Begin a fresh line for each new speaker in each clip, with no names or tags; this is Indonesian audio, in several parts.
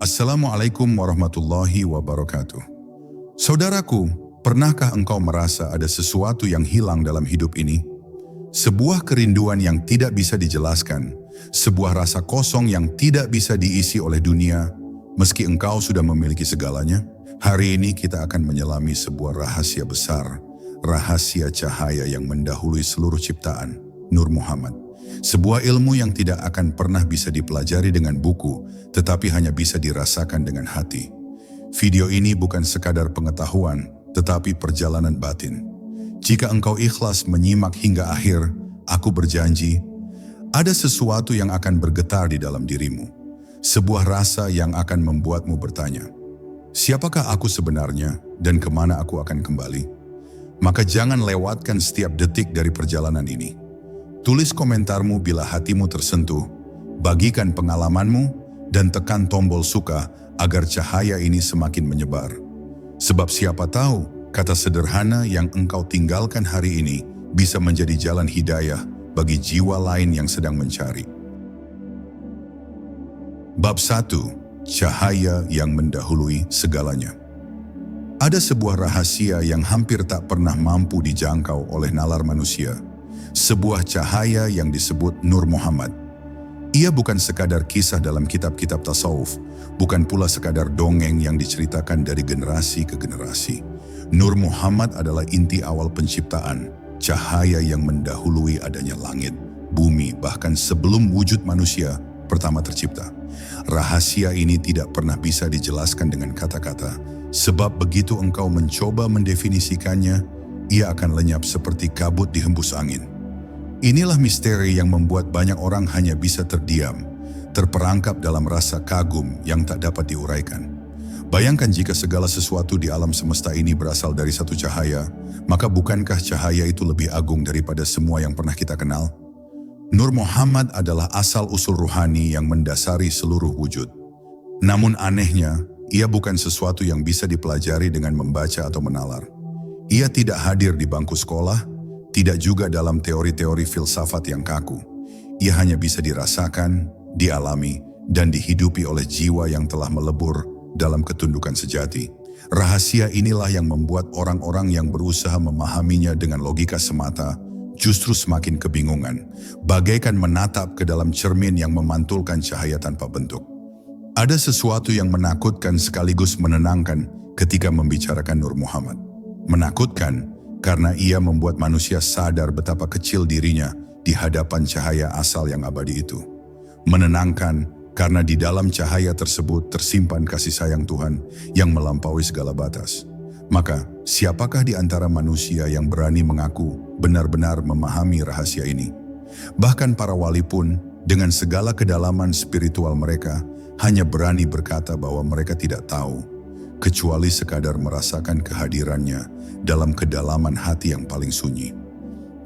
Assalamualaikum warahmatullahi wabarakatuh. Saudaraku, pernahkah engkau merasa ada sesuatu yang hilang dalam hidup ini? Sebuah kerinduan yang tidak bisa dijelaskan, sebuah rasa kosong yang tidak bisa diisi oleh dunia, meski engkau sudah memiliki segalanya. Hari ini kita akan menyelami sebuah rahasia besar, rahasia cahaya yang mendahului seluruh ciptaan, Nur Muhammad. Sebuah ilmu yang tidak akan pernah bisa dipelajari dengan buku, tetapi hanya bisa dirasakan dengan hati. Video ini bukan sekadar pengetahuan, tetapi perjalanan batin. Jika engkau ikhlas menyimak hingga akhir, aku berjanji, ada sesuatu yang akan bergetar di dalam dirimu. Sebuah rasa yang akan membuatmu bertanya, siapakah aku sebenarnya dan kemana aku akan kembali? Maka jangan lewatkan setiap detik dari perjalanan ini. Tulis komentarmu bila hatimu tersentuh, bagikan pengalamanmu, dan tekan tombol suka agar cahaya ini semakin menyebar. Sebab siapa tahu, kata sederhana yang engkau tinggalkan hari ini bisa menjadi jalan hidayah bagi jiwa lain yang sedang mencari. Bab 1. Cahaya yang mendahului segalanya. Ada sebuah rahasia yang hampir tak pernah mampu dijangkau oleh nalar manusia. Sebuah cahaya yang disebut Nur Muhammad. Ia bukan sekadar kisah dalam kitab-kitab tasawuf, bukan pula sekadar dongeng yang diceritakan dari generasi ke generasi. Nur Muhammad adalah inti awal penciptaan, cahaya yang mendahului adanya langit, bumi, bahkan sebelum wujud manusia pertama tercipta. Rahasia ini tidak pernah bisa dijelaskan dengan kata-kata, sebab begitu engkau mencoba mendefinisikannya, ia akan lenyap seperti kabut dihembus angin. Inilah misteri yang membuat banyak orang hanya bisa terdiam, terperangkap dalam rasa kagum yang tak dapat diuraikan. Bayangkan jika segala sesuatu di alam semesta ini berasal dari satu cahaya, maka bukankah cahaya itu lebih agung daripada semua yang pernah kita kenal? Nur Muhammad adalah asal-usul ruhani yang mendasari seluruh wujud. Namun anehnya, ia bukan sesuatu yang bisa dipelajari dengan membaca atau menalar. Ia tidak hadir di bangku sekolah, tidak juga dalam teori-teori filsafat yang kaku. Ia hanya bisa dirasakan, dialami, dan dihidupi oleh jiwa yang telah melebur dalam ketundukan sejati. Rahasia inilah yang membuat orang-orang yang berusaha memahaminya dengan logika semata justru semakin kebingungan, bagaikan menatap ke dalam cermin yang memantulkan cahaya tanpa bentuk. Ada sesuatu yang menakutkan sekaligus menenangkan ketika membicarakan Nur Muhammad. Menakutkan karena ia membuat manusia sadar betapa kecil dirinya di hadapan cahaya asal yang abadi itu. Menenangkan karena di dalam cahaya tersebut tersimpan kasih sayang Tuhan yang melampaui segala batas. Maka, siapakah di antara manusia yang berani mengaku benar-benar memahami rahasia ini? Bahkan para wali pun, dengan segala kedalaman spiritual mereka, hanya berani berkata bahwa mereka tidak tahu, kecuali sekadar merasakan kehadirannya dalam kedalaman hati yang paling sunyi.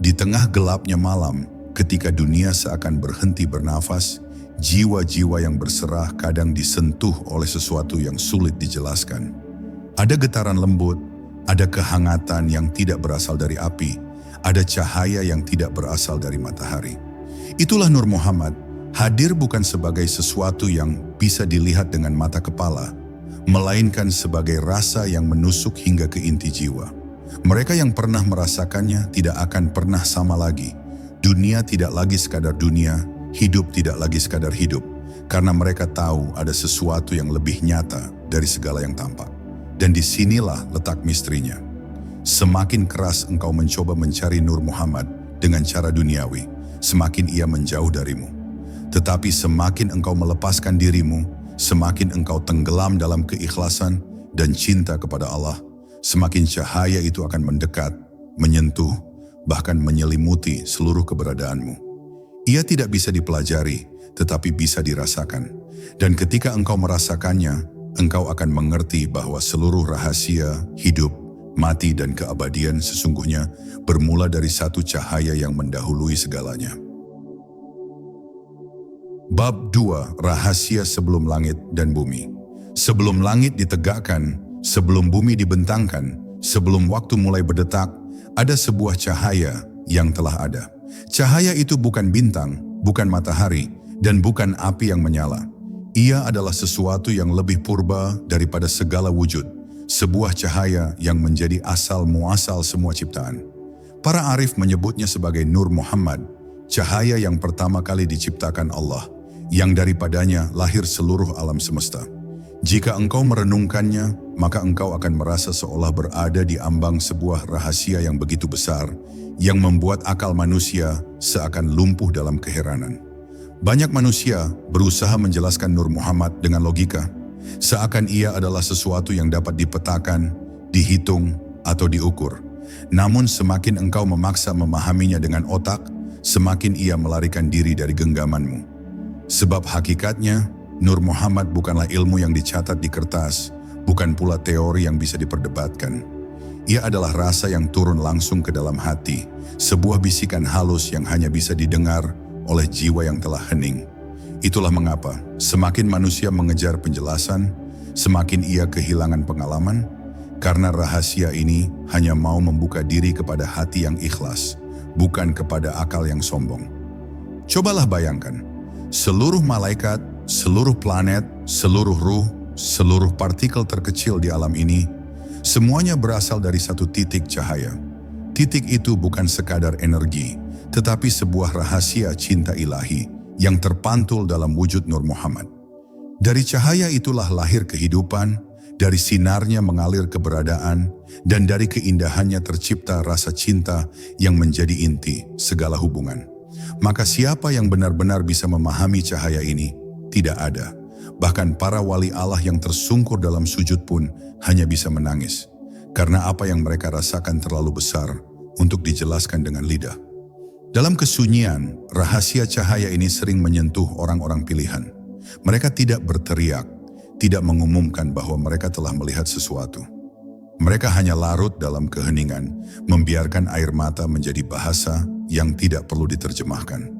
Di tengah gelapnya malam, ketika dunia seakan berhenti bernafas, jiwa-jiwa yang berserah kadang disentuh oleh sesuatu yang sulit dijelaskan. Ada getaran lembut, ada kehangatan yang tidak berasal dari api, ada cahaya yang tidak berasal dari matahari. Itulah Nur Muhammad, hadir bukan sebagai sesuatu yang bisa dilihat dengan mata kepala, melainkan sebagai rasa yang menusuk hingga ke inti jiwa. Mereka yang pernah merasakannya tidak akan pernah sama lagi. Dunia tidak lagi sekadar dunia, hidup tidak lagi sekadar hidup, karena mereka tahu ada sesuatu yang lebih nyata dari segala yang tampak. Dan disinilah letak misterinya. Semakin keras engkau mencoba mencari Nur Muhammad dengan cara duniawi, semakin ia menjauh darimu. Tetapi semakin engkau melepaskan dirimu, semakin engkau tenggelam dalam keikhlasan dan cinta kepada Allah, semakin cahaya itu akan mendekat, menyentuh, bahkan menyelimuti seluruh keberadaanmu. Ia tidak bisa dipelajari, tetapi bisa dirasakan. Dan ketika engkau merasakannya, engkau akan mengerti bahwa seluruh rahasia, hidup, mati, dan keabadian sesungguhnya bermula dari satu cahaya yang mendahului segalanya. Bab 2. Rahasia sebelum langit dan bumi. Sebelum langit ditegakkan, sebelum bumi dibentangkan, sebelum waktu mulai berdetak, ada sebuah cahaya yang telah ada. Cahaya itu bukan bintang, bukan matahari, dan bukan api yang menyala. Ia adalah sesuatu yang lebih purba daripada segala wujud, sebuah cahaya yang menjadi asal muasal semua ciptaan. Para arif menyebutnya sebagai Nur Muhammad, cahaya yang pertama kali diciptakan Allah, yang daripadanya lahir seluruh alam semesta. Jika engkau merenungkannya, maka engkau akan merasa seolah berada di ambang sebuah rahasia yang begitu besar, yang membuat akal manusia seakan lumpuh dalam keheranan. Banyak manusia berusaha menjelaskan Nur Muhammad dengan logika, seakan ia adalah sesuatu yang dapat dipetakan, dihitung, atau diukur. Namun semakin engkau memaksa memahaminya dengan otak, semakin ia melarikan diri dari genggamanmu. Sebab hakikatnya, Nur Muhammad bukanlah ilmu yang dicatat di kertas, bukan pula teori yang bisa diperdebatkan. Ia adalah rasa yang turun langsung ke dalam hati, sebuah bisikan halus yang hanya bisa didengar oleh jiwa yang telah hening. Itulah mengapa semakin manusia mengejar penjelasan, semakin ia kehilangan pengalaman, karena rahasia ini hanya mau membuka diri kepada hati yang ikhlas, bukan kepada akal yang sombong. Cobalah bayangkan, seluruh malaikat, seluruh planet, seluruh ruh, seluruh partikel terkecil di alam ini, semuanya berasal dari satu titik cahaya. Titik itu bukan sekadar energi, tetapi sebuah rahasia cinta ilahi yang terpantul dalam wujud Nur Muhammad. Dari cahaya itulah lahir kehidupan, dari sinarnya mengalir keberadaan, dan dari keindahannya tercipta rasa cinta yang menjadi inti segala hubungan. Maka siapa yang benar-benar bisa memahami cahaya ini? Tidak ada. Bahkan para wali Allah yang tersungkur dalam sujud pun hanya bisa menangis, karena apa yang mereka rasakan terlalu besar untuk dijelaskan dengan lidah. Dalam kesunyian, rahasia cahaya ini sering menyentuh orang-orang pilihan. Mereka tidak berteriak, tidak mengumumkan bahwa mereka telah melihat sesuatu. Mereka hanya larut dalam keheningan, membiarkan air mata menjadi bahasa yang tidak perlu diterjemahkan.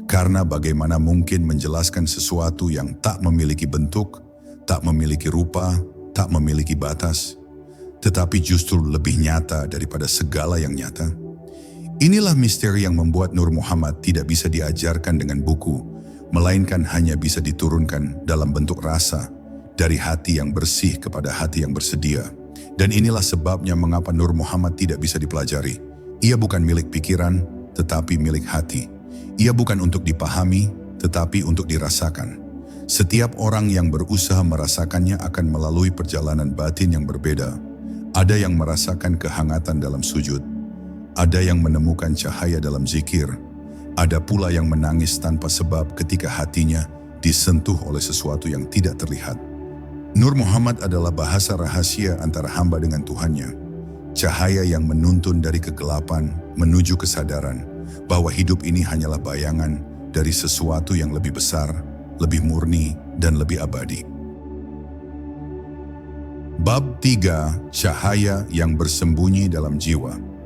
Karena bagaimana mungkin menjelaskan sesuatu yang tak memiliki bentuk, tak memiliki rupa, tak memiliki batas, tetapi justru lebih nyata daripada segala yang nyata? Inilah misteri yang membuat Nur Muhammad tidak bisa diajarkan dengan buku, melainkan hanya bisa diturunkan dalam bentuk rasa, dari hati yang bersih kepada hati yang bersedia. Dan inilah sebabnya mengapa Nur Muhammad tidak bisa dipelajari. Ia bukan milik pikiran, tetapi milik hati. Ia bukan untuk dipahami, tetapi untuk dirasakan. Setiap orang yang berusaha merasakannya akan melalui perjalanan batin yang berbeda. Ada yang merasakan kehangatan dalam sujud, ada yang menemukan cahaya dalam zikir, ada pula yang menangis tanpa sebab ketika hatinya disentuh oleh sesuatu yang tidak terlihat. Nur Muhammad adalah bahasa rahasia antara hamba dengan Tuhannya, cahaya yang menuntun dari kegelapan menuju kesadaran bahwa hidup ini hanyalah bayangan dari sesuatu yang lebih besar, lebih murni, dan lebih abadi. Bab 3. Cahaya yang bersembunyi dalam jiwa.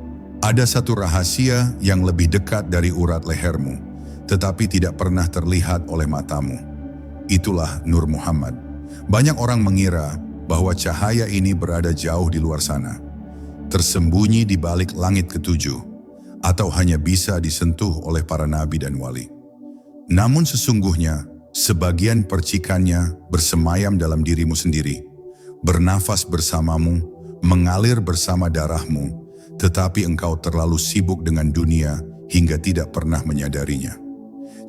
Ada satu rahasia yang lebih dekat dari urat lehermu, tetapi tidak pernah terlihat oleh matamu. Itulah Nur Muhammad. Banyak orang mengira bahwa cahaya ini berada jauh di luar sana, tersembunyi di balik langit ketujuh, atau hanya bisa disentuh oleh para nabi dan wali. Namun sesungguhnya, sebagian percikannya bersemayam dalam dirimu sendiri, bernafas bersamamu, mengalir bersama darahmu, tetapi engkau terlalu sibuk dengan dunia hingga tidak pernah menyadarinya.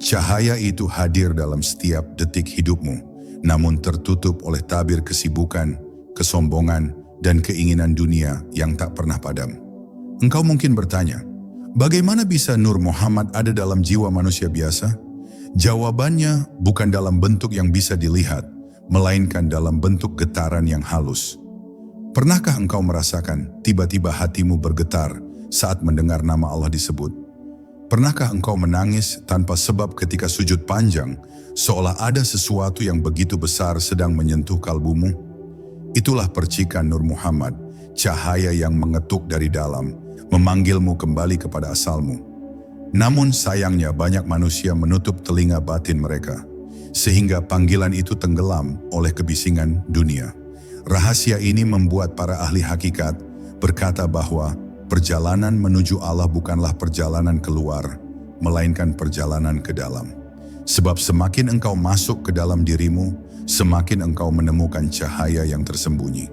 Cahaya itu hadir dalam setiap detik hidupmu, namun tertutup oleh tabir kesibukan, kesombongan, dan keinginan dunia yang tak pernah padam. Engkau mungkin bertanya, bagaimana bisa Nur Muhammad ada dalam jiwa manusia biasa? Jawabannya bukan dalam bentuk yang bisa dilihat, melainkan dalam bentuk getaran yang halus. Pernahkah engkau merasakan tiba-tiba hatimu bergetar saat mendengar nama Allah disebut? Pernahkah engkau menangis tanpa sebab ketika sujud panjang, seolah ada sesuatu yang begitu besar sedang menyentuh kalbumu? Itulah percikan Nur Muhammad, cahaya yang mengetuk dari dalam, memanggilmu kembali kepada asalmu. Namun sayangnya banyak manusia menutup telinga batin mereka, sehingga panggilan itu tenggelam oleh kebisingan dunia. Rahasia ini membuat para ahli hakikat berkata bahwa perjalanan menuju Allah bukanlah perjalanan keluar, melainkan perjalanan ke dalam. Sebab semakin engkau masuk ke dalam dirimu, semakin engkau menemukan cahaya yang tersembunyi.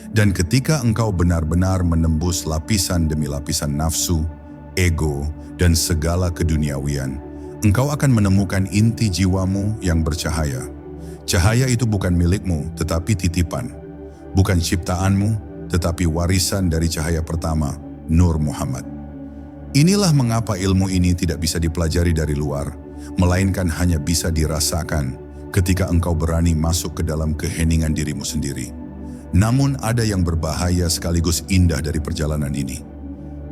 Dan ketika engkau benar-benar menembus lapisan demi lapisan nafsu, ego, dan segala keduniawian, engkau akan menemukan inti jiwamu yang bercahaya. Cahaya itu bukan milikmu, tetapi titipan. Bukan ciptaanmu, tetapi warisan dari cahaya pertama, Nur Muhammad. Inilah mengapa ilmu ini tidak bisa dipelajari dari luar, melainkan hanya bisa dirasakan ketika engkau berani masuk ke dalam keheningan dirimu sendiri. Namun ada yang berbahaya sekaligus indah dari perjalanan ini.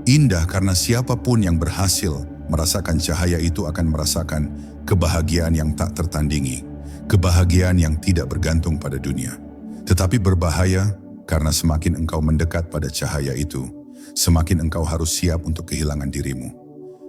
Indah karena siapapun yang berhasil merasakan cahaya itu akan merasakan kebahagiaan yang tak tertandingi, kebahagiaan yang tidak bergantung pada dunia. Tetapi berbahaya karena semakin engkau mendekat pada cahaya itu, semakin engkau harus siap untuk kehilangan dirimu.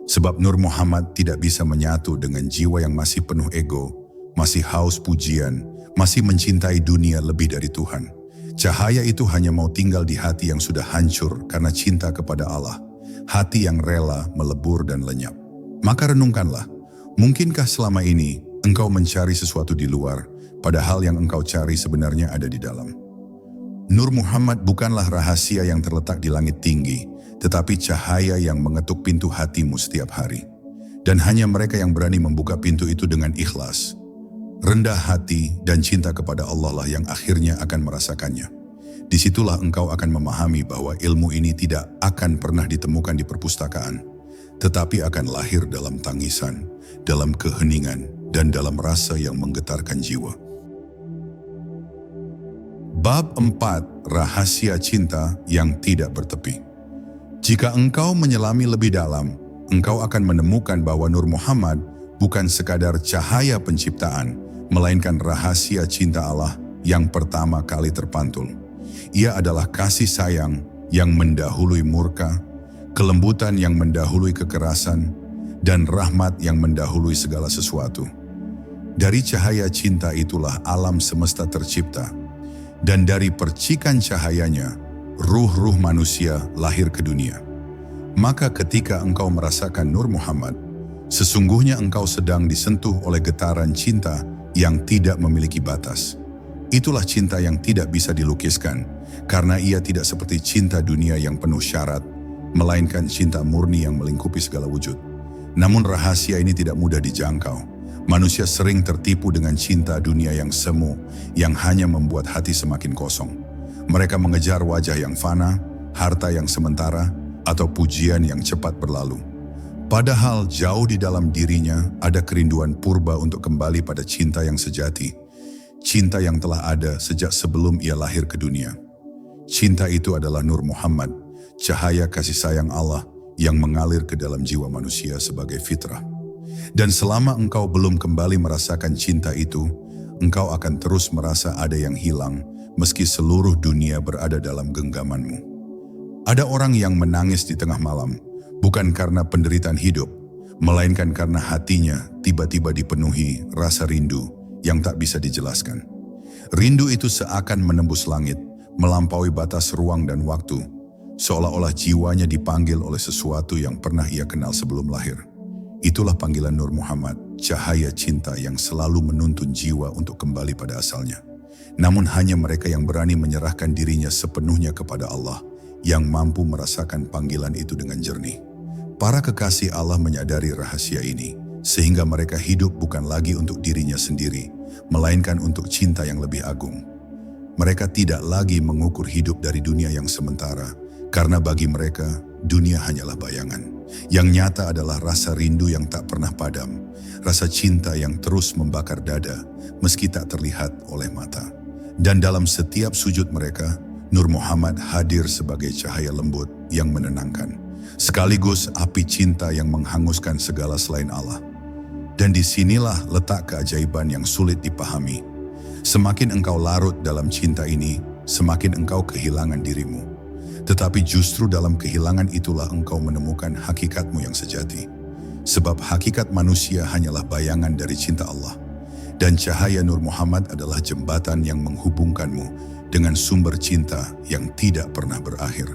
Sebab Nur Muhammad tidak bisa menyatu dengan jiwa yang masih penuh ego, masih haus pujian, masih mencintai dunia lebih dari Tuhan. Cahaya itu hanya mau tinggal di hati yang sudah hancur karena cinta kepada Allah, hati yang rela melebur dan lenyap. Maka renungkanlah, mungkinkah selama ini engkau mencari sesuatu di luar, padahal yang engkau cari sebenarnya ada di dalam? Nur Muhammad bukanlah rahasia yang terletak di langit tinggi, tetapi cahaya yang mengetuk pintu hatimu setiap hari. Dan hanya mereka yang berani membuka pintu itu dengan ikhlas, rendah hati, dan cinta kepada Allah lah yang akhirnya akan merasakannya. Disitulah engkau akan memahami bahwa ilmu ini tidak akan pernah ditemukan di perpustakaan, tetapi akan lahir dalam tangisan, dalam keheningan, dan dalam rasa yang menggetarkan jiwa. Bab 4. Rahasia Cinta yang Tidak Bertepi. Jika engkau menyelami lebih dalam, engkau akan menemukan bahwa Nur Muhammad bukan sekadar cahaya penciptaan, melainkan rahasia cinta Allah yang pertama kali terpantul. Ia adalah kasih sayang yang mendahului murka, kelembutan yang mendahului kekerasan, dan rahmat yang mendahului segala sesuatu. Dari cahaya cinta itulah alam semesta tercipta, dan dari percikan cahayanya, ruh-ruh manusia lahir ke dunia. Maka ketika engkau merasakan Nur Muhammad, sesungguhnya engkau sedang disentuh oleh getaran cinta yang tidak memiliki batas. Itulah cinta yang tidak bisa dilukiskan, karena ia tidak seperti cinta dunia yang penuh syarat, melainkan cinta murni yang melingkupi segala wujud. Namun rahasia ini tidak mudah dijangkau. Manusia sering tertipu dengan cinta dunia yang semu, yang hanya membuat hati semakin kosong. Mereka mengejar wajah yang fana, harta yang sementara, atau pujian yang cepat berlalu. Padahal jauh di dalam dirinya ada kerinduan purba untuk kembali pada cinta yang sejati. Cinta yang telah ada sejak sebelum ia lahir ke dunia. Cinta itu adalah Nur Muhammad, cahaya kasih sayang Allah yang mengalir ke dalam jiwa manusia sebagai fitrah. Dan selama engkau belum kembali merasakan cinta itu, engkau akan terus merasa ada yang hilang meski seluruh dunia berada dalam genggamanmu. Ada orang yang menangis di tengah malam, bukan karena penderitaan hidup, melainkan karena hatinya tiba-tiba dipenuhi rasa rindu yang tak bisa dijelaskan. Rindu itu seakan menembus langit, melampaui batas ruang dan waktu, seolah-olah jiwanya dipanggil oleh sesuatu yang pernah ia kenal sebelum lahir. Itulah panggilan Nur Muhammad, cahaya cinta yang selalu menuntun jiwa untuk kembali pada asalnya. Namun hanya mereka yang berani menyerahkan dirinya sepenuhnya kepada Allah, yang mampu merasakan panggilan itu dengan jernih. Para kekasih Allah menyadari rahasia ini, sehingga mereka hidup bukan lagi untuk dirinya sendiri, melainkan untuk cinta yang lebih agung. Mereka tidak lagi mengukur hidup dari dunia yang sementara, karena bagi mereka, dunia hanyalah bayangan. Yang nyata adalah rasa rindu yang tak pernah padam, rasa cinta yang terus membakar dada, meski tak terlihat oleh mata. Dan dalam setiap sujud mereka, Nur Muhammad hadir sebagai cahaya lembut yang menenangkan, sekaligus api cinta yang menghanguskan segala selain Allah. Dan disinilah letak keajaiban yang sulit dipahami. Semakin engkau larut dalam cinta ini, semakin engkau kehilangan dirimu. Tetapi justru dalam kehilangan itulah engkau menemukan hakikatmu yang sejati. Sebab hakikat manusia hanyalah bayangan dari cinta Allah. Dan cahaya Nur Muhammad adalah jembatan yang menghubungkanmu dengan sumber cinta yang tidak pernah berakhir.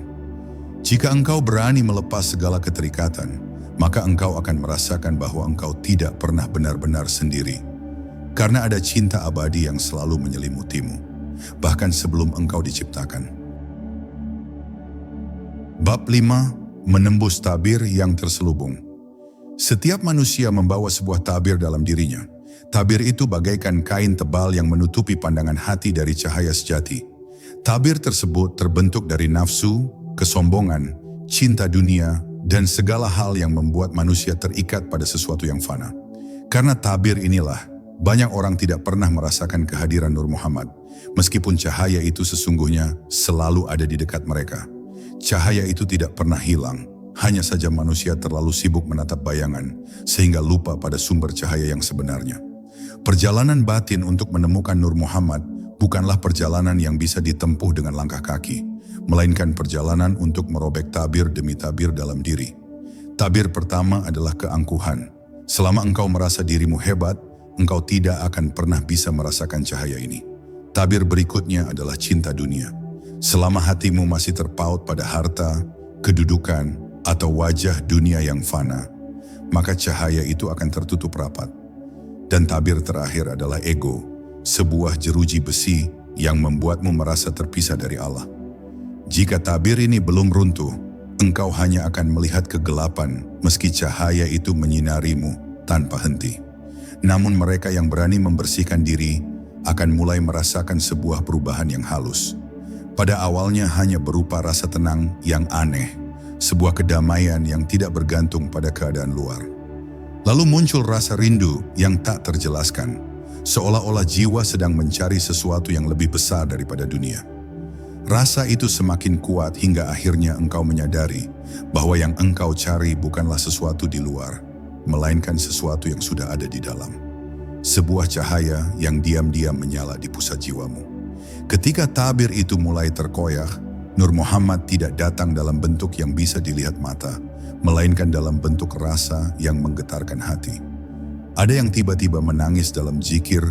Jika engkau berani melepas segala keterikatan, maka engkau akan merasakan bahwa engkau tidak pernah benar-benar sendiri. Karena ada cinta abadi yang selalu menyelimutimu, bahkan sebelum engkau diciptakan. Bab 5. Menembus tabir yang terselubung. Setiap manusia membawa sebuah tabir dalam dirinya. Tabir itu bagaikan kain tebal yang menutupi pandangan hati dari cahaya sejati. Tabir tersebut terbentuk dari nafsu, kesombongan, cinta dunia, dan segala hal yang membuat manusia terikat pada sesuatu yang fana. Karena tabir inilah, banyak orang tidak pernah merasakan kehadiran Nur Muhammad, meskipun cahaya itu sesungguhnya selalu ada di dekat mereka. Cahaya itu tidak pernah hilang, hanya saja manusia terlalu sibuk menatap bayangan, sehingga lupa pada sumber cahaya yang sebenarnya. Perjalanan batin untuk menemukan Nur Muhammad bukanlah perjalanan yang bisa ditempuh dengan langkah kaki, melainkan perjalanan untuk merobek tabir demi tabir dalam diri. Tabir pertama adalah keangkuhan. Selama engkau merasa dirimu hebat, engkau tidak akan pernah bisa merasakan cahaya ini. Tabir berikutnya adalah cinta dunia. Selama hatimu masih terpaut pada harta, kedudukan, atau wajah dunia yang fana, maka cahaya itu akan tertutup rapat. Dan tabir terakhir adalah ego, sebuah jeruji besi yang membuatmu merasa terpisah dari Allah. Jika tabir ini belum runtuh, engkau hanya akan melihat kegelapan meski cahaya itu menyinarimu tanpa henti. Namun mereka yang berani membersihkan diri akan mulai merasakan sebuah perubahan yang halus. Pada awalnya hanya berupa rasa tenang yang aneh, sebuah kedamaian yang tidak bergantung pada keadaan luar. Lalu muncul rasa rindu yang tak terjelaskan, seolah-olah jiwa sedang mencari sesuatu yang lebih besar daripada dunia. Rasa itu semakin kuat hingga akhirnya engkau menyadari bahwa yang engkau cari bukanlah sesuatu di luar, melainkan sesuatu yang sudah ada di dalam. Sebuah cahaya yang diam-diam menyala di pusat jiwamu. Ketika tabir itu mulai terkoyak, Nur Muhammad tidak datang dalam bentuk yang bisa dilihat mata, melainkan dalam bentuk rasa yang menggetarkan hati. Ada yang tiba-tiba menangis dalam zikir,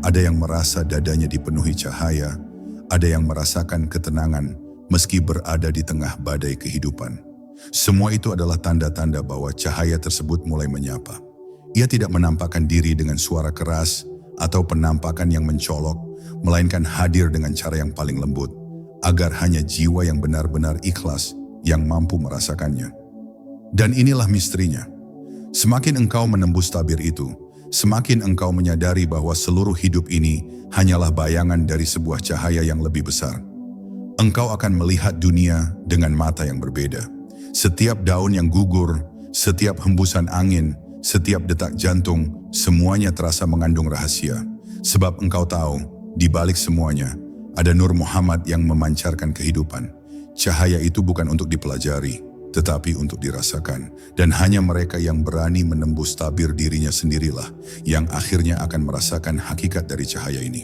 ada yang merasa dadanya dipenuhi cahaya, ada yang merasakan ketenangan meski berada di tengah badai kehidupan. Semua itu adalah tanda-tanda bahwa cahaya tersebut mulai menyapa. Ia tidak menampakkan diri dengan suara keras atau penampakan yang mencolok, melainkan hadir dengan cara yang paling lembut, agar hanya jiwa yang benar-benar ikhlas yang mampu merasakannya. Dan inilah misterinya. Semakin engkau menembus tabir itu, semakin engkau menyadari bahwa seluruh hidup ini hanyalah bayangan dari sebuah cahaya yang lebih besar. Engkau akan melihat dunia dengan mata yang berbeda. Setiap daun yang gugur, setiap hembusan angin, setiap detak jantung, semuanya terasa mengandung rahasia. Sebab engkau tahu, di balik semuanya, ada Nur Muhammad yang memancarkan kehidupan. Cahaya itu bukan untuk dipelajari, tetapi untuk dirasakan. Dan hanya mereka yang berani menembus tabir dirinya sendirilah yang akhirnya akan merasakan hakikat dari cahaya ini.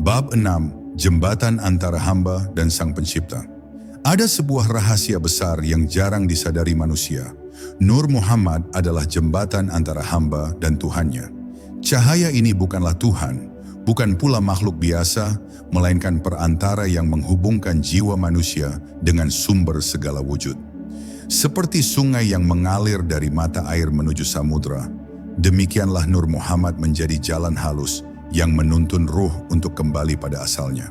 Bab 6. Jembatan antara hamba dan Sang Pencipta. Ada sebuah rahasia besar yang jarang disadari manusia. Nur Muhammad adalah jembatan antara hamba dan Tuhannya. Cahaya ini bukanlah Tuhan, bukan pula makhluk biasa, melainkan perantara yang menghubungkan jiwa manusia dengan sumber segala wujud. Seperti sungai yang mengalir dari mata air menuju samudra, demikianlah Nur Muhammad menjadi jalan halus yang menuntun ruh untuk kembali pada asalnya.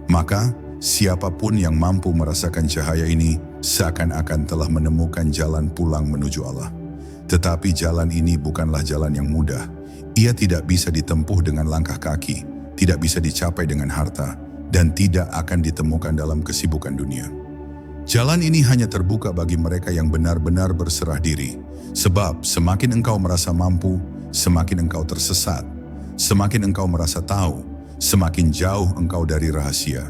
Maka, siapapun yang mampu merasakan cahaya ini seakan-akan telah menemukan jalan pulang menuju Allah. Tetapi jalan ini bukanlah jalan yang mudah. Ia tidak bisa ditempuh dengan langkah kaki, tidak bisa dicapai dengan harta, dan tidak akan ditemukan dalam kesibukan dunia. Jalan ini hanya terbuka bagi mereka yang benar-benar berserah diri. Sebab semakin engkau merasa mampu, semakin engkau tersesat. Semakin engkau merasa tahu, semakin jauh engkau dari rahasia.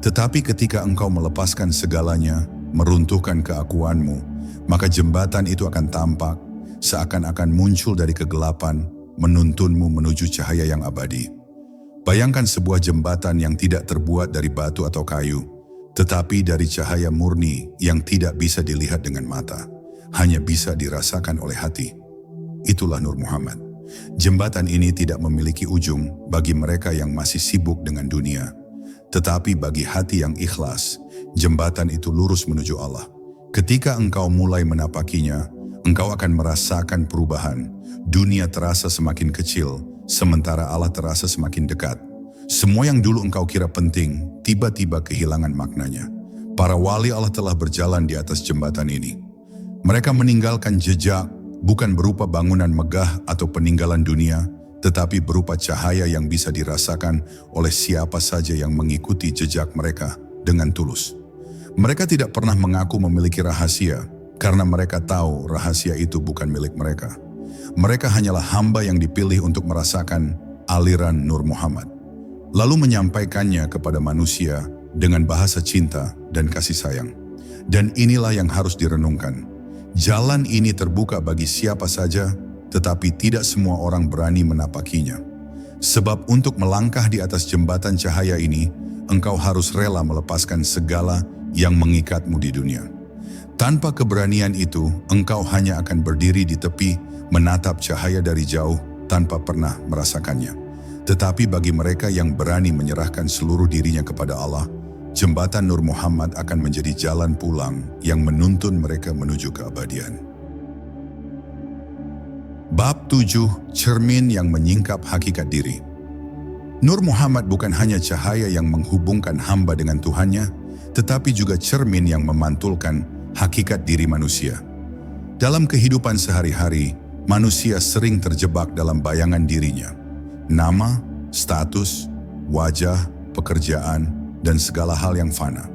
Tetapi ketika engkau melepaskan segalanya, meruntuhkan keakuanmu, maka jembatan itu akan tampak, seakan-akan muncul dari kegelapan, menuntunmu menuju cahaya yang abadi. Bayangkan sebuah jembatan yang tidak terbuat dari batu atau kayu, tetapi dari cahaya murni yang tidak bisa dilihat dengan mata, hanya bisa dirasakan oleh hati. Itulah Nur Muhammad. Jembatan ini tidak memiliki ujung bagi mereka yang masih sibuk dengan dunia. Tetapi bagi hati yang ikhlas, jembatan itu lurus menuju Allah. Ketika engkau mulai menapakinya, engkau akan merasakan perubahan. Dunia terasa semakin kecil, sementara Allah terasa semakin dekat. Semua yang dulu engkau kira penting, tiba-tiba kehilangan maknanya. Para wali Allah telah berjalan di atas jembatan ini. Mereka meninggalkan jejak, bukan berupa bangunan megah atau peninggalan dunia, tetapi berupa cahaya yang bisa dirasakan oleh siapa saja yang mengikuti jejak mereka dengan tulus. Mereka tidak pernah mengaku memiliki rahasia, karena mereka tahu rahasia itu bukan milik mereka. Mereka hanyalah hamba yang dipilih untuk merasakan aliran Nur Muhammad, lalu menyampaikannya kepada manusia dengan bahasa cinta dan kasih sayang. Dan inilah yang harus direnungkan. Jalan ini terbuka bagi siapa saja, tetapi tidak semua orang berani menapakinya. Sebab untuk melangkah di atas jembatan cahaya ini, engkau harus rela melepaskan segala yang mengikatmu di dunia. Tanpa keberanian itu, engkau hanya akan berdiri di tepi, menatap cahaya dari jauh tanpa pernah merasakannya. Tetapi bagi mereka yang berani menyerahkan seluruh dirinya kepada Allah, jembatan Nur Muhammad akan menjadi jalan pulang yang menuntun mereka menuju keabadian. Bab 7, cermin yang menyingkap hakikat diri. Nur Muhammad bukan hanya cahaya yang menghubungkan hamba dengan Tuhannya, tetapi juga cermin yang memantulkan hakikat diri manusia. Dalam kehidupan sehari-hari, manusia sering terjebak dalam bayangan dirinya. Nama, status, wajah, pekerjaan, dan segala hal yang fana.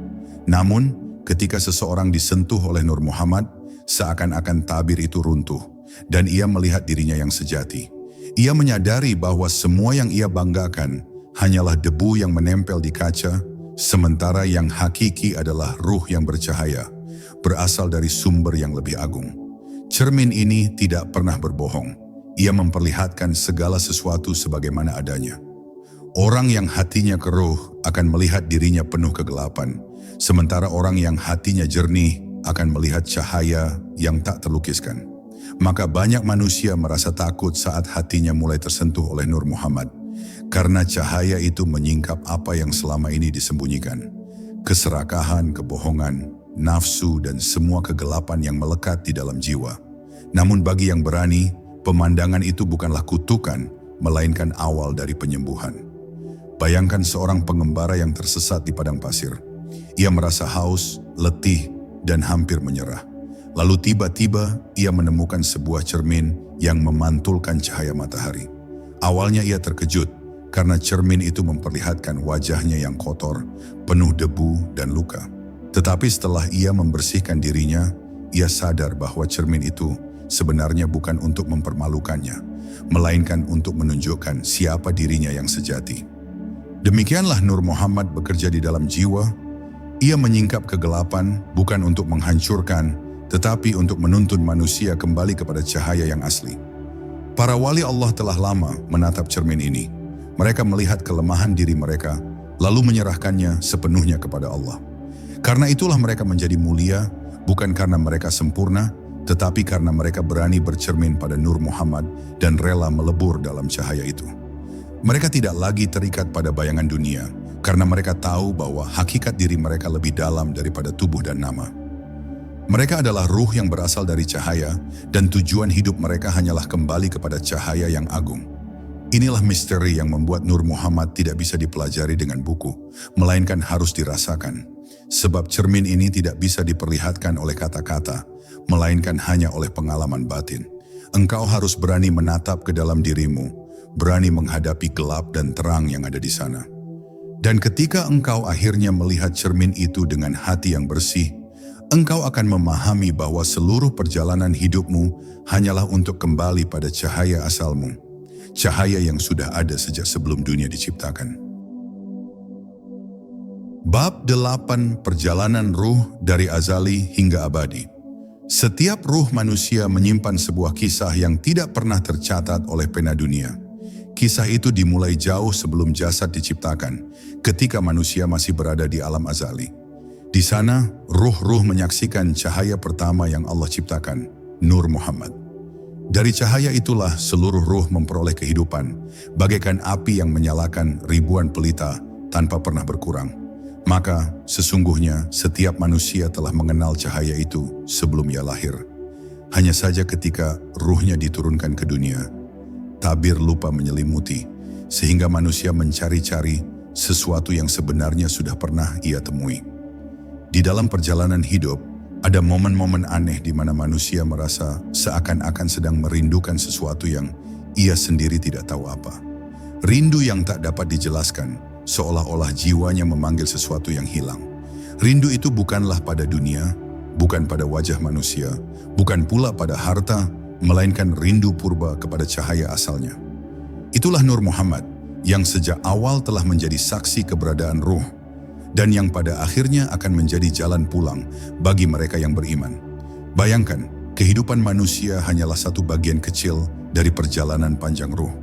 Namun, ketika seseorang disentuh oleh Nur Muhammad, seakan-akan tabir itu runtuh, dan ia melihat dirinya yang sejati. Ia menyadari bahwa semua yang ia banggakan hanyalah debu yang menempel di kaca, sementara yang hakiki adalah ruh yang bercahaya, berasal dari sumber yang lebih agung. Cermin ini tidak pernah berbohong. Ia memperlihatkan segala sesuatu sebagaimana adanya. Orang yang hatinya keruh akan melihat dirinya penuh kegelapan, sementara orang yang hatinya jernih akan melihat cahaya yang tak terlukiskan. Maka banyak manusia merasa takut saat hatinya mulai tersentuh oleh Nur Muhammad, karena cahaya itu menyingkap apa yang selama ini disembunyikan. Keserakahan, kebohongan, nafsu, dan semua kegelapan yang melekat di dalam jiwa. Namun bagi yang berani, pemandangan itu bukanlah kutukan, melainkan awal dari penyembuhan. Bayangkan seorang pengembara yang tersesat di padang pasir. Ia merasa haus, letih, dan hampir menyerah. Lalu tiba-tiba ia menemukan sebuah cermin yang memantulkan cahaya matahari. Awalnya ia terkejut karena cermin itu memperlihatkan wajahnya yang kotor, penuh debu dan luka. Tetapi setelah ia membersihkan dirinya, ia sadar bahwa cermin itu sebenarnya bukan untuk mempermalukannya, melainkan untuk menunjukkan siapa dirinya yang sejati. Demikianlah Nur Muhammad bekerja di dalam jiwa. Ia menyingkap kegelapan bukan untuk menghancurkan, tetapi untuk menuntun manusia kembali kepada cahaya yang asli. Para wali Allah telah lama menatap cermin ini. Mereka melihat kelemahan diri mereka, lalu menyerahkannya sepenuhnya kepada Allah. Karena itulah mereka menjadi mulia, bukan karena mereka sempurna, tetapi karena mereka berani bercermin pada Nur Muhammad dan rela melebur dalam cahaya itu. Mereka tidak lagi terikat pada bayangan dunia, karena mereka tahu bahwa hakikat diri mereka lebih dalam daripada tubuh dan nama. Mereka adalah ruh yang berasal dari cahaya, dan tujuan hidup mereka hanyalah kembali kepada cahaya yang agung. Inilah misteri yang membuat Nur Muhammad tidak bisa dipelajari dengan buku, melainkan harus dirasakan. Sebab cermin ini tidak bisa diperlihatkan oleh kata-kata, melainkan hanya oleh pengalaman batin. Engkau harus berani menatap ke dalam dirimu, berani menghadapi gelap dan terang yang ada di sana. Dan ketika engkau akhirnya melihat cermin itu dengan hati yang bersih, engkau akan memahami bahwa seluruh perjalanan hidupmu hanyalah untuk kembali pada cahaya asalmu, cahaya yang sudah ada sejak sebelum dunia diciptakan. Bab 8, Perjalanan Ruh dari Azali hingga Abadi. Setiap ruh manusia menyimpan sebuah kisah yang tidak pernah tercatat oleh pena dunia. Kisah itu dimulai jauh sebelum jasad diciptakan, ketika manusia masih berada di alam azali. Di sana, ruh-ruh menyaksikan cahaya pertama yang Allah ciptakan, Nur Muhammad. Dari cahaya itulah seluruh ruh memperoleh kehidupan, bagaikan api yang menyalakan ribuan pelita tanpa pernah berkurang. Maka, sesungguhnya setiap manusia telah mengenal cahaya itu sebelum ia lahir. Hanya saja ketika ruhnya diturunkan ke dunia, tabir lupa menyelimuti, sehingga manusia mencari-cari sesuatu yang sebenarnya sudah pernah ia temui. Di dalam perjalanan hidup, ada momen-momen aneh di mana manusia merasa seakan-akan sedang merindukan sesuatu yang ia sendiri tidak tahu apa. Rindu yang tak dapat dijelaskan, seolah-olah jiwanya memanggil sesuatu yang hilang. Rindu itu bukanlah pada dunia, bukan pada wajah manusia, bukan pula pada harta, melainkan rindu purba kepada cahaya asalnya. Itulah Nur Muhammad yang sejak awal telah menjadi saksi keberadaan ruh dan yang pada akhirnya akan menjadi jalan pulang bagi mereka yang beriman. Bayangkan, kehidupan manusia hanyalah satu bagian kecil dari perjalanan panjang ruh.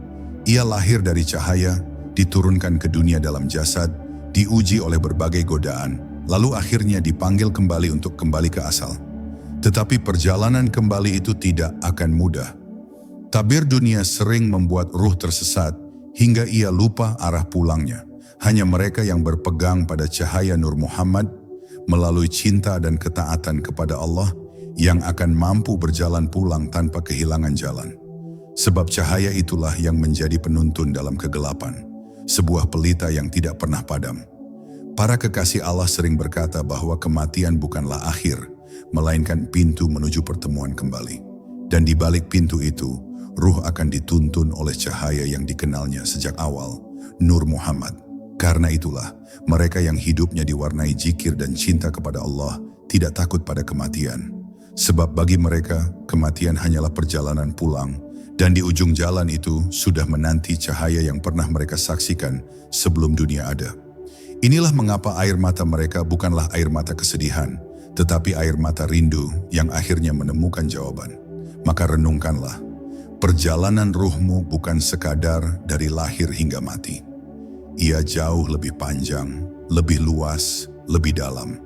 Ia lahir dari cahaya, diturunkan ke dunia dalam jasad, diuji oleh berbagai godaan, lalu akhirnya dipanggil kembali untuk kembali ke asal. Tetapi perjalanan kembali itu tidak akan mudah. Tabir dunia sering membuat ruh tersesat hingga ia lupa arah pulangnya. Hanya mereka yang berpegang pada cahaya Nur Muhammad melalui cinta dan ketaatan kepada Allah yang akan mampu berjalan pulang tanpa kehilangan jalan. Sebab cahaya itulah yang menjadi penuntun dalam kegelapan, sebuah pelita yang tidak pernah padam. Para kekasih Allah sering berkata bahwa kematian bukanlah akhir, melainkan pintu menuju pertemuan kembali. Dan di balik pintu itu, ruh akan dituntun oleh cahaya yang dikenalnya sejak awal, Nur Muhammad. Karena itulah, mereka yang hidupnya diwarnai zikir dan cinta kepada Allah tidak takut pada kematian. Sebab bagi mereka, kematian hanyalah perjalanan pulang, dan di ujung jalan itu sudah menanti cahaya yang pernah mereka saksikan sebelum dunia ada. Inilah mengapa air mata mereka bukanlah air mata kesedihan, tetapi air mata rindu yang akhirnya menemukan jawaban. Maka renungkanlah, perjalanan ruhmu bukan sekadar dari lahir hingga mati. Ia jauh lebih panjang, lebih luas, lebih dalam.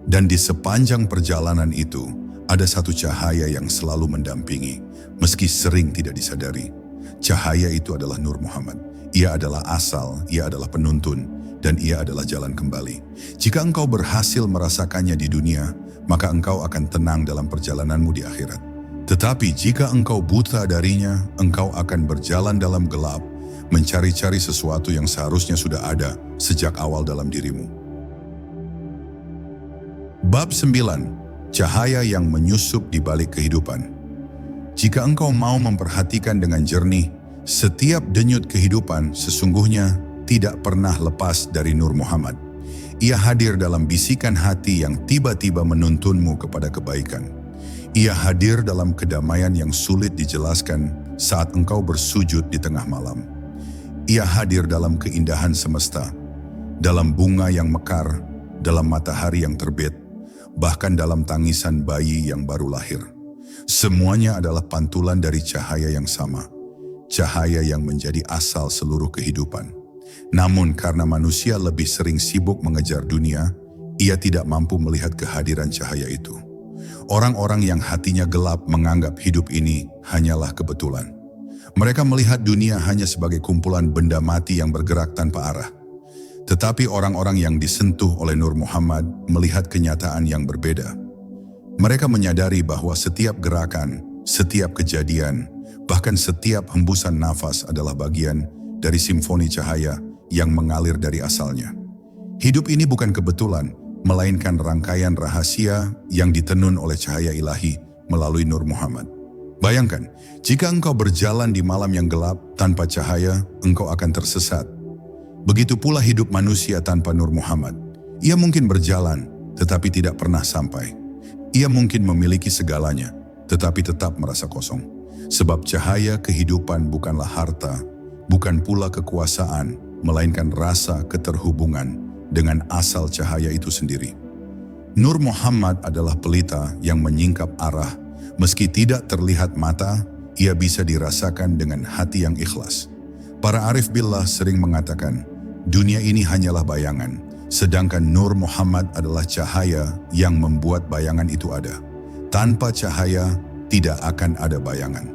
Dan di sepanjang perjalanan itu, ada satu cahaya yang selalu mendampingi, meski sering tidak disadari. Cahaya itu adalah Nur Muhammad. Ia adalah asal, ia adalah penuntun, dan ia adalah jalan kembali. Jika engkau berhasil merasakannya di dunia, maka engkau akan tenang dalam perjalananmu di akhirat. Tetapi jika engkau buta darinya, engkau akan berjalan dalam gelap, mencari-cari sesuatu yang seharusnya sudah ada sejak awal dalam dirimu. Bab 9. Cahaya yang menyusup di balik kehidupan. Jika engkau mau memperhatikan dengan jernih, setiap denyut kehidupan sesungguhnya tidak pernah lepas dari Nur Muhammad. Ia hadir dalam bisikan hati yang tiba-tiba menuntunmu kepada kebaikan. Ia hadir dalam kedamaian yang sulit dijelaskan saat engkau bersujud di tengah malam. Ia hadir dalam keindahan semesta, dalam bunga yang mekar, dalam matahari yang terbit, bahkan dalam tangisan bayi yang baru lahir. Semuanya adalah pantulan dari cahaya yang sama, cahaya yang menjadi asal seluruh kehidupan. Namun karena manusia lebih sering sibuk mengejar dunia, ia tidak mampu melihat kehadiran cahaya itu. Orang-orang yang hatinya gelap menganggap hidup ini hanyalah kebetulan. Mereka melihat dunia hanya sebagai kumpulan benda mati yang bergerak tanpa arah. Tetapi orang-orang yang disentuh oleh Nur Muhammad melihat kenyataan yang berbeda. Mereka menyadari bahwa setiap gerakan, setiap kejadian, bahkan setiap hembusan nafas adalah bagian dari simfoni cahaya yang mengalir dari asalnya. Hidup ini bukan kebetulan, melainkan rangkaian rahasia yang ditenun oleh cahaya ilahi melalui Nur Muhammad. Bayangkan, jika engkau berjalan di malam yang gelap tanpa cahaya, engkau akan tersesat. Begitu pula hidup manusia tanpa Nur Muhammad. Ia mungkin berjalan, tetapi tidak pernah sampai. Ia mungkin memiliki segalanya, tetapi tetap merasa kosong. Sebab cahaya kehidupan bukanlah harta, bukan pula kekuasaan, melainkan rasa keterhubungan dengan asal cahaya itu sendiri. Nur Muhammad adalah pelita yang menyingkap arah. Meski tidak terlihat mata, ia bisa dirasakan dengan hati yang ikhlas. Para arif billah sering mengatakan, dunia ini hanyalah bayangan, sedangkan Nur Muhammad adalah cahaya yang membuat bayangan itu ada. Tanpa cahaya, tidak akan ada bayangan.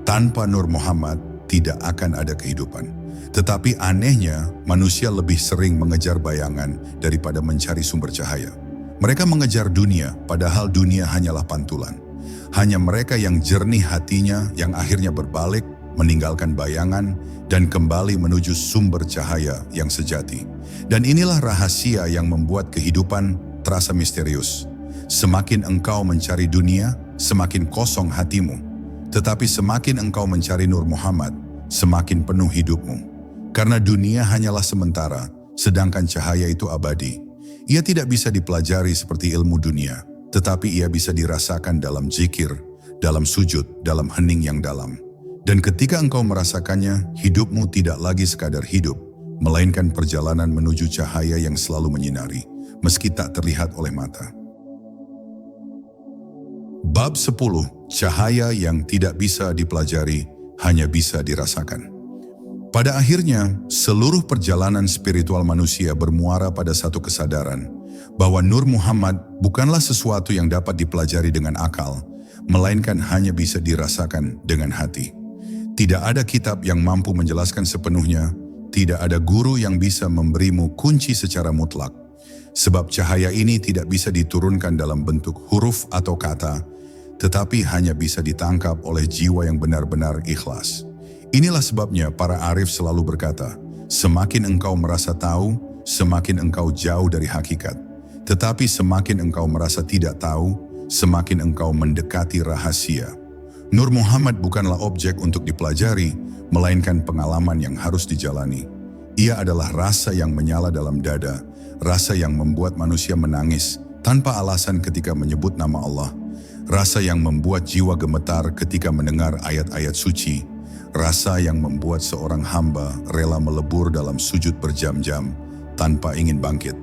Tanpa Nur Muhammad, tidak akan ada kehidupan. Tetapi anehnya, manusia lebih sering mengejar bayangan daripada mencari sumber cahaya. Mereka mengejar dunia, padahal dunia hanyalah pantulan. Hanya mereka yang jernih hatinya yang akhirnya berbalik, meninggalkan bayangan, dan kembali menuju sumber cahaya yang sejati. Dan inilah rahasia yang membuat kehidupan terasa misterius. Semakin engkau mencari dunia, semakin kosong hatimu. Tetapi semakin engkau mencari Nur Muhammad, semakin penuh hidupmu. Karena dunia hanyalah sementara, sedangkan cahaya itu abadi. Ia tidak bisa dipelajari seperti ilmu dunia, tetapi ia bisa dirasakan dalam zikir, dalam sujud, dalam hening yang dalam. Dan ketika engkau merasakannya, hidupmu tidak lagi sekadar hidup, melainkan perjalanan menuju cahaya yang selalu menyinari, meski tak terlihat oleh mata. Bab 10. Cahaya yang tidak bisa dipelajari, hanya bisa dirasakan. Pada akhirnya, seluruh perjalanan spiritual manusia bermuara pada satu kesadaran, bahwa Nur Muhammad bukanlah sesuatu yang dapat dipelajari dengan akal, melainkan hanya bisa dirasakan dengan hati. Tidak ada kitab yang mampu menjelaskan sepenuhnya, tidak ada guru yang bisa memberimu kunci secara mutlak. Sebab cahaya ini tidak bisa diturunkan dalam bentuk huruf atau kata, tetapi hanya bisa ditangkap oleh jiwa yang benar-benar ikhlas. Inilah sebabnya para arif selalu berkata, semakin engkau merasa tahu, semakin engkau jauh dari hakikat. Tetapi semakin engkau merasa tidak tahu, semakin engkau mendekati rahasia. Nur Muhammad bukanlah objek untuk dipelajari, melainkan pengalaman yang harus dijalani. Ia adalah rasa yang menyala dalam dada, rasa yang membuat manusia menangis tanpa alasan ketika menyebut nama Allah, rasa yang membuat jiwa gemetar ketika mendengar ayat-ayat suci, rasa yang membuat seorang hamba rela melebur dalam sujud berjam-jam tanpa ingin bangkit.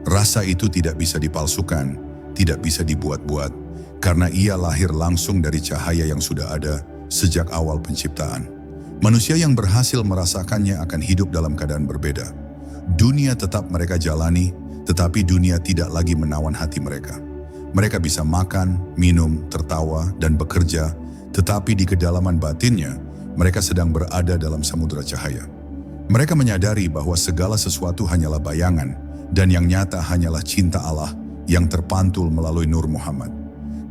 Rasa itu tidak bisa dipalsukan, tidak bisa dibuat-buat, karena ia lahir langsung dari cahaya yang sudah ada sejak awal penciptaan. Manusia yang berhasil merasakannya akan hidup dalam keadaan berbeda. Dunia tetap mereka jalani, tetapi dunia tidak lagi menawan hati mereka. Mereka bisa makan, minum, tertawa, dan bekerja, tetapi di kedalaman batinnya, mereka sedang berada dalam samudera cahaya. Mereka menyadari bahwa segala sesuatu hanyalah bayangan, dan yang nyata hanyalah cinta Allah yang terpantul melalui Nur Muhammad.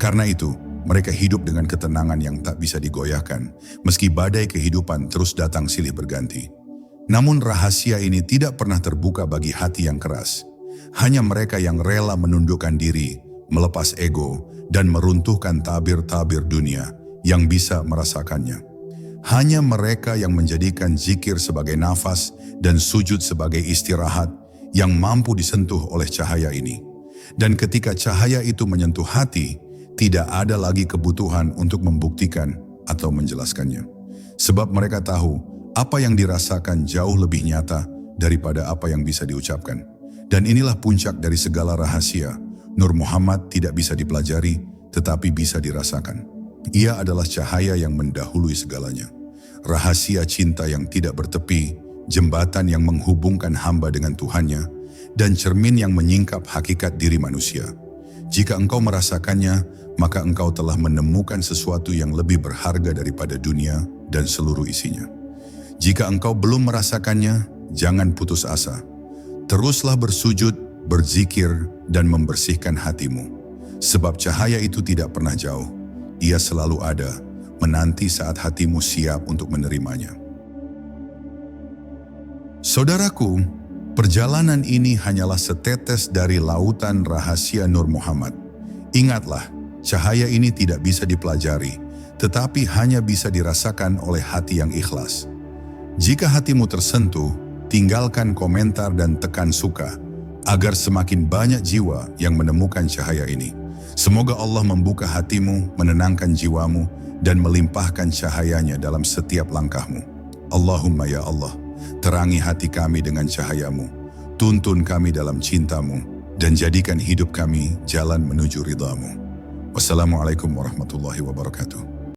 Karena itu, mereka hidup dengan ketenangan yang tak bisa digoyahkan, meski badai kehidupan terus datang silih berganti. Namun rahasia ini tidak pernah terbuka bagi hati yang keras. Hanya mereka yang rela menundukkan diri, melepas ego, dan meruntuhkan tabir-tabir dunia yang bisa merasakannya. Hanya mereka yang menjadikan zikir sebagai nafas dan sujud sebagai istirahat yang mampu disentuh oleh cahaya ini. Dan ketika cahaya itu menyentuh hati, tidak ada lagi kebutuhan untuk membuktikan atau menjelaskannya. Sebab mereka tahu apa yang dirasakan jauh lebih nyata daripada apa yang bisa diucapkan. Dan inilah puncak dari segala rahasia. Nur Muhammad tidak bisa dipelajari, tetapi bisa dirasakan. Ia adalah cahaya yang mendahului segalanya. Rahasia cinta yang tidak bertepi, jembatan yang menghubungkan hamba dengan Tuhannya, dan cermin yang menyingkap hakikat diri manusia. Jika engkau merasakannya, maka engkau telah menemukan sesuatu yang lebih berharga daripada dunia dan seluruh isinya. Jika engkau belum merasakannya, jangan putus asa. Teruslah bersujud, berzikir, dan membersihkan hatimu. Sebab cahaya itu tidak pernah jauh. Ia selalu ada, menanti saat hatimu siap untuk menerimanya. Saudaraku, perjalanan ini hanyalah setetes dari lautan rahasia Nur Muhammad. Ingatlah, cahaya ini tidak bisa dipelajari, tetapi hanya bisa dirasakan oleh hati yang ikhlas. Jika hatimu tersentuh, tinggalkan komentar dan tekan suka, agar semakin banyak jiwa yang menemukan cahaya ini. Semoga Allah membuka hatimu, menenangkan jiwamu, dan melimpahkan cahayanya dalam setiap langkahmu. Allahumma ya Allah, terangi hati kami dengan cahayamu, tuntun kami dalam cintamu, dan jadikan hidup kami jalan menuju ridhamu. Wassalamualaikum warahmatullahi wabarakatuh.